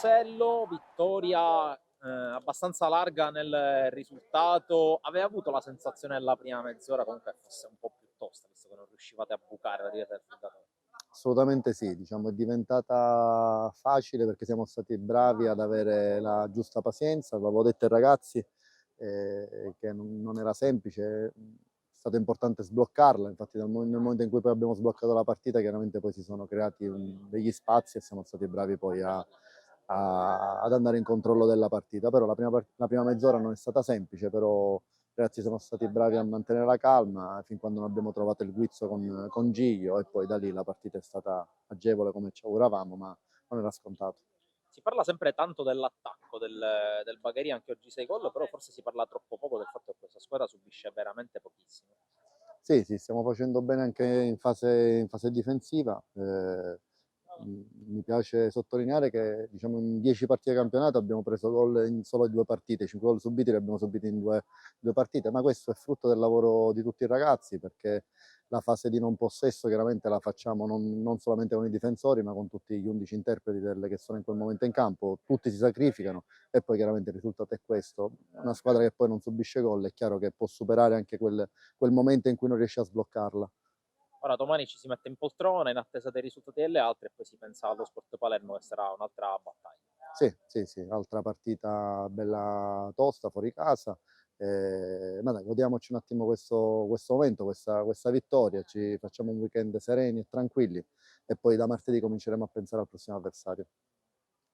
Rosello, vittoria abbastanza larga nel risultato. Aveva avuto la sensazione nella prima mezz'ora comunque fosse un po' più tosta, visto che non riuscivate a bucare la rete del Fulgatore? Assolutamente sì, diciamo è diventata facile perché siamo stati bravi ad avere la giusta pazienza, l'avevo detto ai ragazzi che non era semplice, è stato importante sbloccarla, infatti nel momento in cui poi abbiamo sbloccato la partita chiaramente poi si sono creati degli spazi e siamo stati bravi poi ad andare in controllo della partita, però la prima mezz'ora non è stata semplice, però i ragazzi sono stati bravi a mantenere la calma fin quando non abbiamo trovato il guizzo con Giglio e poi da lì la partita è stata agevole come ci auguravamo, ma non era scontato. Si parla sempre tanto dell'attacco del Bagheria, anche oggi 6 gol, però forse si parla troppo poco del fatto che questa squadra subisce veramente pochissimo. Sì, sì, stiamo facendo bene anche in fase difensiva. Mi piace sottolineare che diciamo, in 10 partite di campionato abbiamo preso gol in solo 2 partite, 5 gol subiti li abbiamo subiti in due partite, ma questo è frutto del lavoro di tutti i ragazzi perché la fase di non possesso chiaramente la facciamo non solamente con i difensori ma con tutti gli 11 interpreti che sono in quel momento in campo, tutti si sacrificano e poi chiaramente il risultato è questo. Una squadra che poi non subisce gol è chiaro che può superare anche quel momento in cui non riesci a sbloccarla. Ora domani ci si mette in poltrona in attesa dei risultati delle altre e poi si pensa allo Sport Palermo che sarà un'altra battaglia. Sì, sì, sì, altra partita bella tosta fuori casa. Ma dai, godiamoci un attimo questo momento, questa vittoria, ci facciamo un weekend sereni e tranquilli e poi da martedì cominceremo a pensare al prossimo avversario.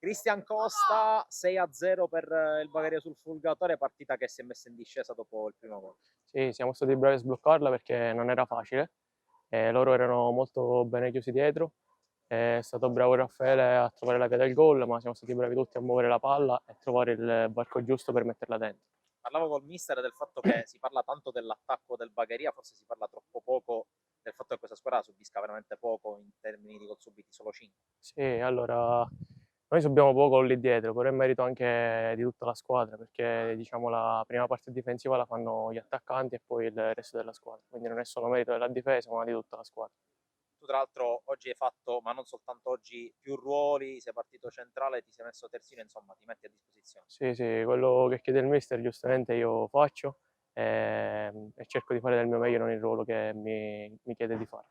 Cristian Costa 6-0 per il Bagheria sul Fulgatore, partita che si è messa in discesa dopo il primo gol. Sì, siamo stati bravi a sbloccarla perché non era facile. Loro erano molto bene chiusi dietro. È stato bravo Raffaele a trovare la via del gol, ma siamo stati bravi tutti a muovere la palla e trovare il varco giusto per metterla dentro. Parlavo col mister del fatto che si parla tanto dell'attacco del Bagheria, forse si parla troppo poco del fatto che questa squadra subisca veramente poco in termini di gol subiti, solo 5. Sì, allora noi subiamo poco lì dietro, però è merito anche di tutta la squadra perché diciamo la prima parte difensiva la fanno gli attaccanti e poi il resto della squadra, quindi non è solo merito della difesa ma di tutta la squadra. Tu tra l'altro oggi hai fatto, ma non soltanto oggi, più ruoli, sei partito centrale, ti sei messo terzino, insomma ti metti a disposizione. Sì, sì, quello che chiede il mister giustamente io faccio e cerco di fare del mio meglio in ogni ruolo che mi chiede di fare.